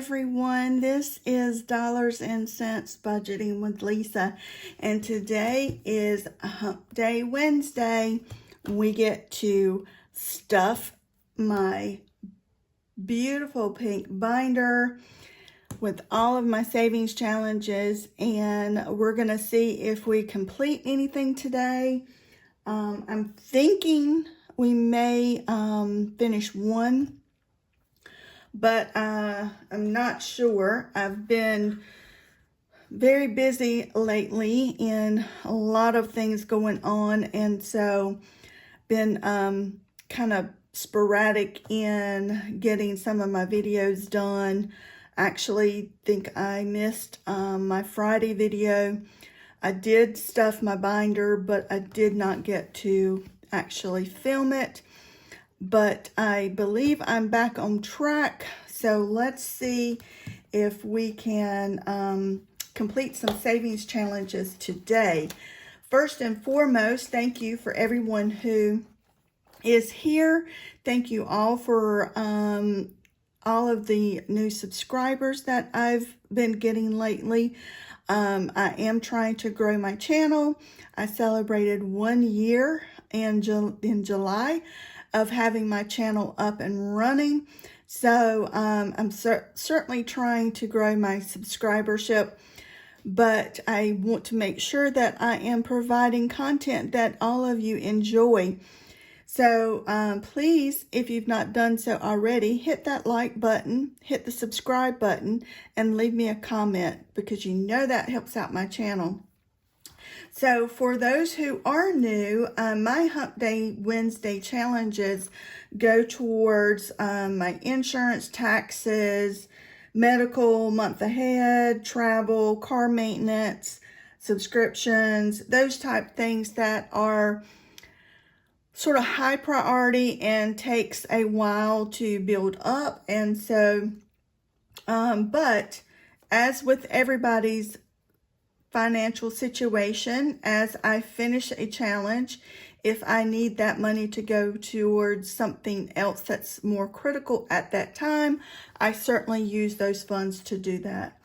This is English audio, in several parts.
everyone. This is Dollars and Cents Budgeting with Lisa, and today is Hump Day Wednesday. We get to stuff my beautiful pink binder with all of my savings challenges, and we're going to see if we complete anything today. I'm thinking we may finish one, but I'm not sure. I've been very busy lately and a lot of things going on, and so been kind of sporadic in getting some of my videos done. I actually think I missed my Friday video. I did stuff my binder, but I did not get to actually film it. But I believe I'm back on track, so let's see if we can complete some savings challenges today. First and foremost, thank you for everyone who is here. Thank you all for all of the new subscribers that I've been getting lately. I am trying to grow my channel. I celebrated 1 year in July of having my channel up and running. So I'm certainly trying to grow my subscribership, but I want to make sure that I am providing content that all of you enjoy. So please, if you've not done so already, hit that like button, hit the subscribe button, and leave me a comment, because you know that helps out my channel. So for those who are new, my Hump Day Wednesday challenges go towards my insurance, taxes, medical, month ahead, travel, car maintenance, subscriptions, those type things that are sort of high priority and takes a while to build up. And so, but as with everybody's financial situation, as I finish a challenge, if I need that money to go towards something else that's more critical at that time, I certainly use those funds to do that.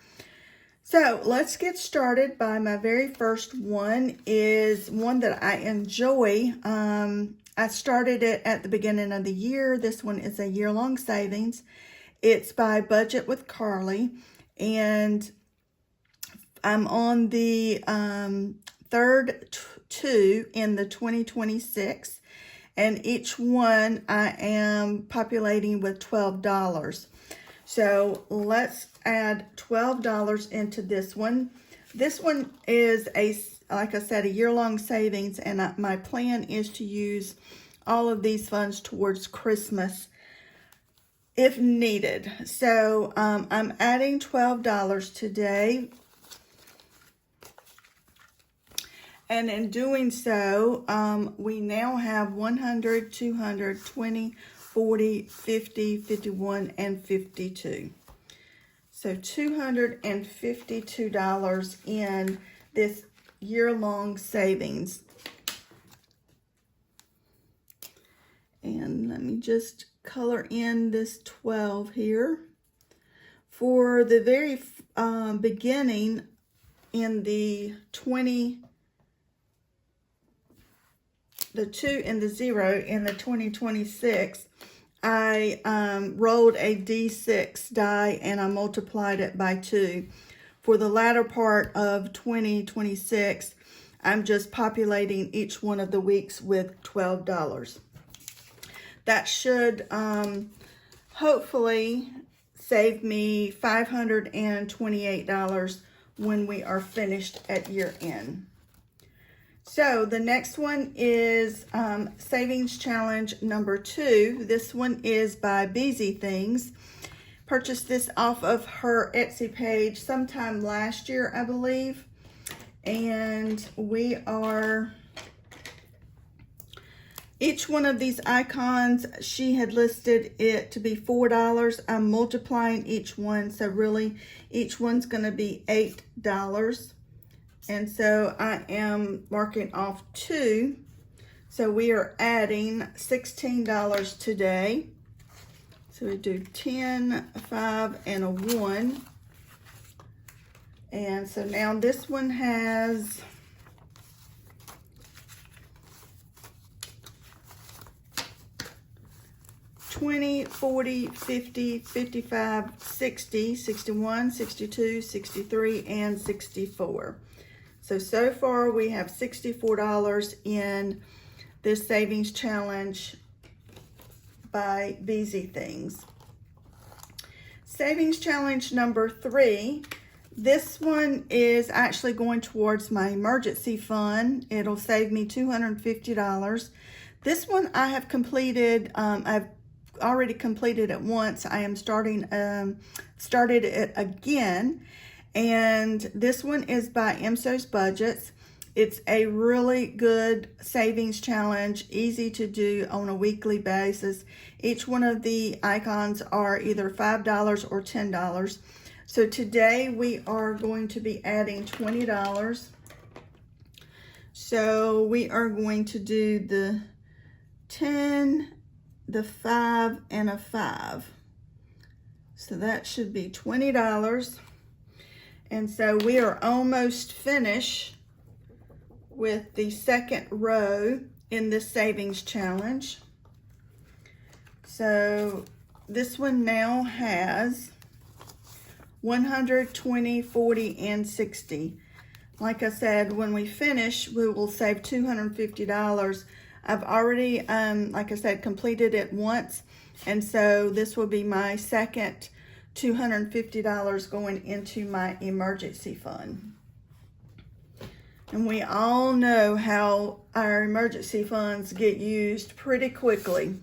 So let's get started. By my very first one is one that I enjoy. I started it at the beginning of the year. This one is a year-long savings. It's by Budget with Carly, and I'm on the third two in the 2026, and each one I am populating with $12. So let's add $12 into this one. This one is like I said, a year-long savings, and my plan is to use all of these funds towards Christmas if needed. So I'm adding $12 today. And in doing so, we now have 100, 200, 20, 40, 50, 51, and 52. So $252 in this year-long savings. And let me just color in this 12 here. For the very beginning, in the 2 and the 0 in the 2026, I rolled a D6 die and I multiplied it by 2. For the latter part of 2026, I'm just populating each one of the weeks with $12. That should hopefully save me $528 when we are finished at year end. So the next one is Savings Challenge number 2. This one is by Busy Things. Purchased this off of her Etsy page sometime last year, I believe. And we are, each one of these icons, she had listed it to be $4. I'm multiplying each one, so really each one's going to be $8. And so I am marking off 2. So we are adding $16 today. So we do 10, 5, and a 1. And so now this one has 20, 40, 50, 55, 60, 61, 62, 63, and 64. So far we have $64 in this savings challenge by BZ Things. Savings challenge number 3. This one is actually going towards my emergency fund. It'll save me $250. This one I have completed. I've already completed it once. I am started it again, and this one is by MSO's Budgets. It's a really good savings challenge, easy to do on a weekly basis. Each one of the icons are either $5 or $10. So today we are going to be adding $20. So we are going to do the 10, the 5, and a 5. So that should be $20. And so we are almost finished with the second row in this savings challenge. So this one now has 100, 20, 40, and 60. Like I said, when we finish, we will save $250. I've already, like I said, completed it once, and so this will be my second $250 going into my emergency fund. And we all know how our emergency funds get used pretty quickly.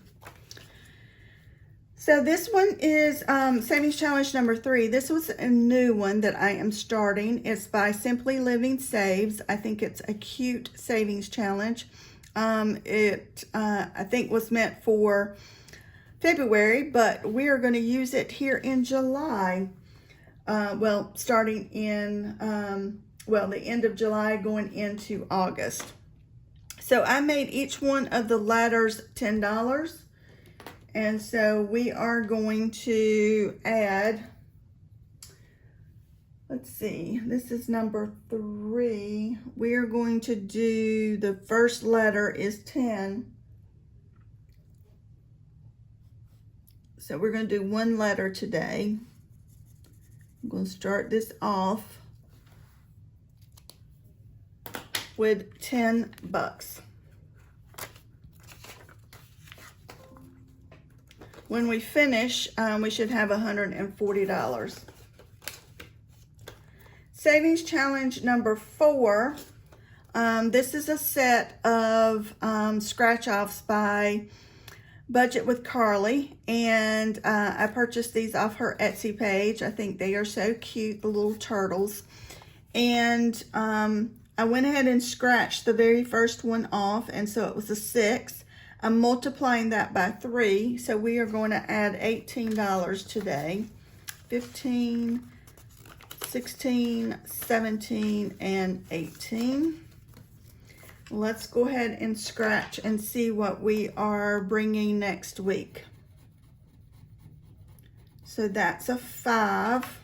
So this one is Savings Challenge number 3. This was a new one that I am starting. It's by Simply Living Saves. I think it's a cute savings challenge. I think was meant for February, but we are going to use it here in July. Well, starting in, the end of July going into August. So I made each one of the ladders $10. And so we are going to add, let's see, this is number 3. We are going to do, the first letter is 10. So we're going to do one letter today. I'm going to start this off with $10. When we finish, we should have $140. Savings challenge number 4. This is a set of scratch-offs by Budget with Carly, and I purchased these off her Etsy page. I think they are so cute, the little turtles. And I went ahead and scratched the very first one off, and so it was a 6. I'm multiplying that by 3, so we are going to add $18 today. 15, 16, 17, and 18. Let's go ahead and scratch and see what we are bringing next week. So that's a 5.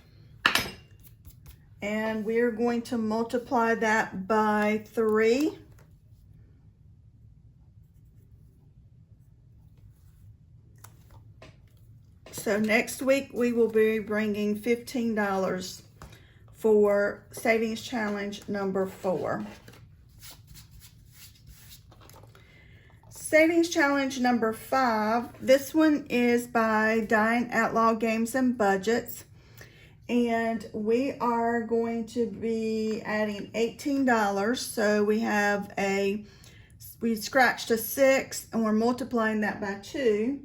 And we're going to multiply that by 3. So next week we will be bringing $15 for Savings Challenge number 4. Savings Challenge number 5. This one is by Dying Outlaw Games and Budgets. And we are going to be adding $18. So we scratched a 6 and we're multiplying that by 2.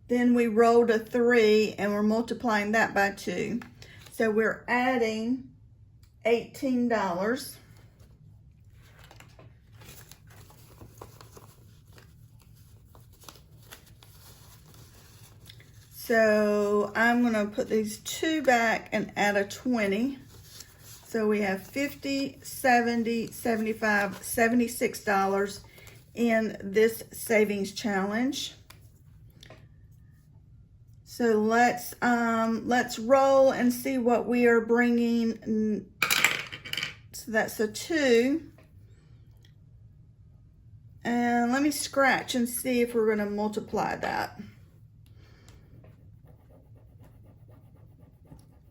Then we rolled a 3 and we're multiplying that by 2. So we're adding $18. So I'm going to put these 2 back and add a 20. So we have $50, $70, $75, $76 in this savings challenge. So let's roll and see what we are bringing. So that's a 2. And let me scratch and see if we're going to multiply that.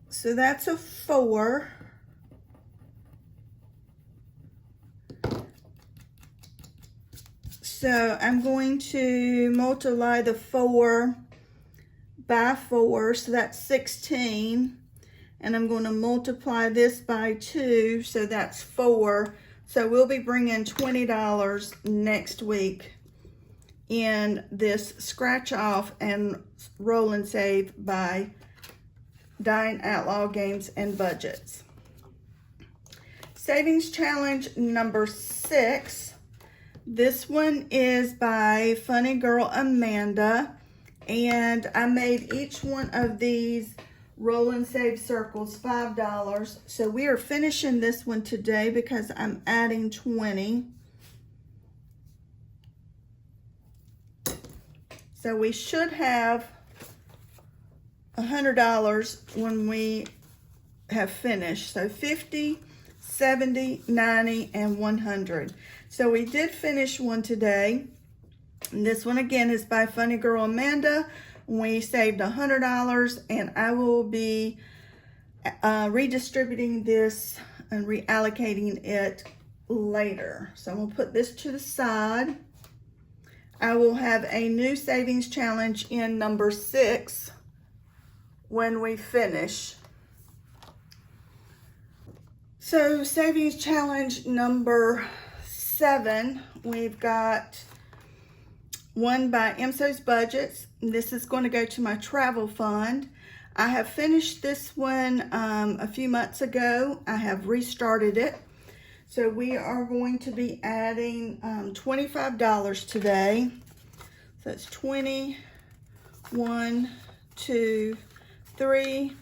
So that's a 4. So I'm going to multiply the 4 by 4, so that's 16. And I'm going to multiply this by 2, so that's 4. So we'll be bringing $20 next week in this scratch off and roll and save by Dine Outlaw Games and Budgets. Savings challenge number 6. This one is by Funny Girl Amanda, and I made each one of these roll and save circles $5. So we are finishing this one today because I'm adding 20. So we should have $100 when we have finished. So 50, 70, 90, and 100. So we did finish one today. And this one again is by Funny Girl Amanda. We saved $100, and I will be redistributing this and reallocating it later. So I'm gonna put this to the side. I will have a new savings challenge in number 6 when we finish. So savings challenge number 7, we've got one by MSO's Budgets. This is going to go to my travel fund. I have finished this one a few months ago. I have restarted it. So we are going to be adding $25 today. So it's 20, 1, 2, 3,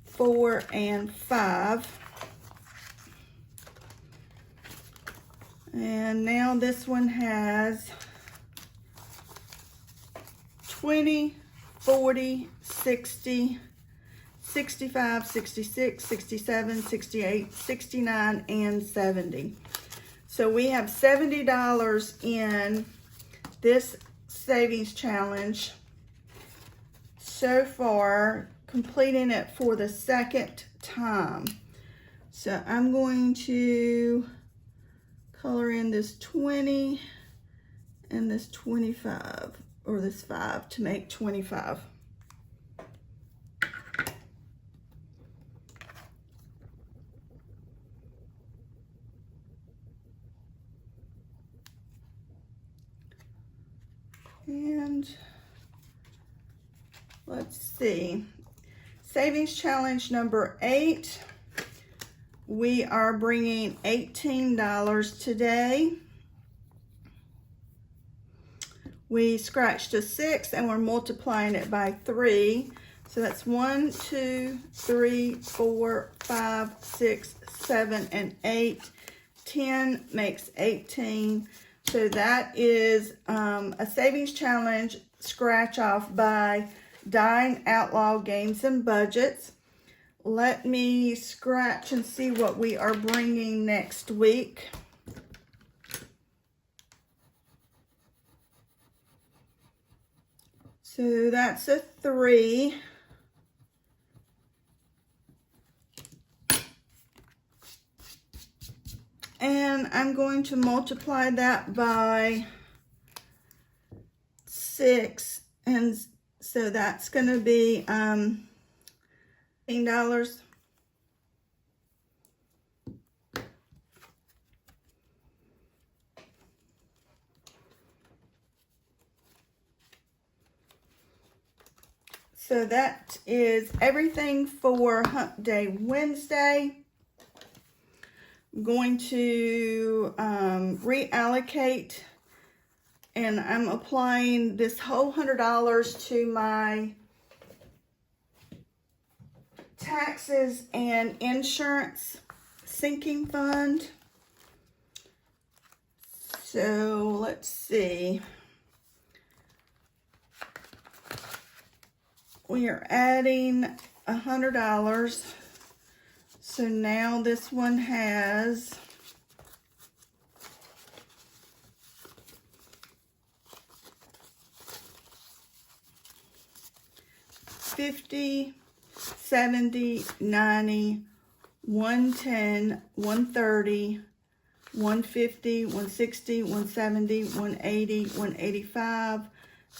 4, and 5. And now this one has 20, 40, 60, 65, 66, 67, 68, 69, and 70. So we have $70 in this savings challenge so far, completing it for the second time. So I'm going to color in this 20 and this 25, or this 5 to make 25. And let's see, savings challenge number 8. We are bringing $18 today. We scratched a 6 and we're multiplying it by 3. So that's 1, 2, 3, 4, 5, 6, 7, and 8. 10 makes 18. So that is a savings challenge scratch off by Dine Outlaw Games and Budgets. Let me scratch and see what we are bringing next week. So that's a 3. And I'm going to multiply that by 6. And so that's going to be $18. So that is everything for Hump Day Wednesday. I'm going to reallocate, and I'm applying this whole $100 to my taxes and insurance sinking fund. So let's see. we are adding $100. So now this one has $50, $70, $90, $110, $130, $150, $160, $170, $180, $185,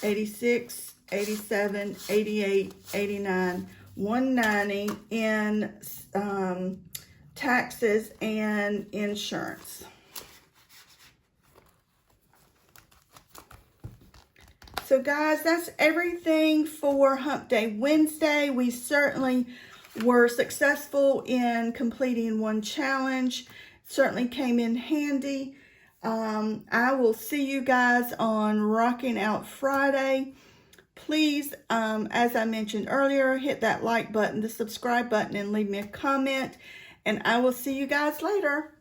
$86, $87, $88, $89, $190 in taxes and insurance. So guys, that's everything for Hump Day Wednesday. We certainly were successful in completing one challenge. Certainly came in handy. I will see you guys on Rocking Out Friday. Please, as I mentioned earlier, hit that like button, the subscribe button, and leave me a comment. And I will see you guys later.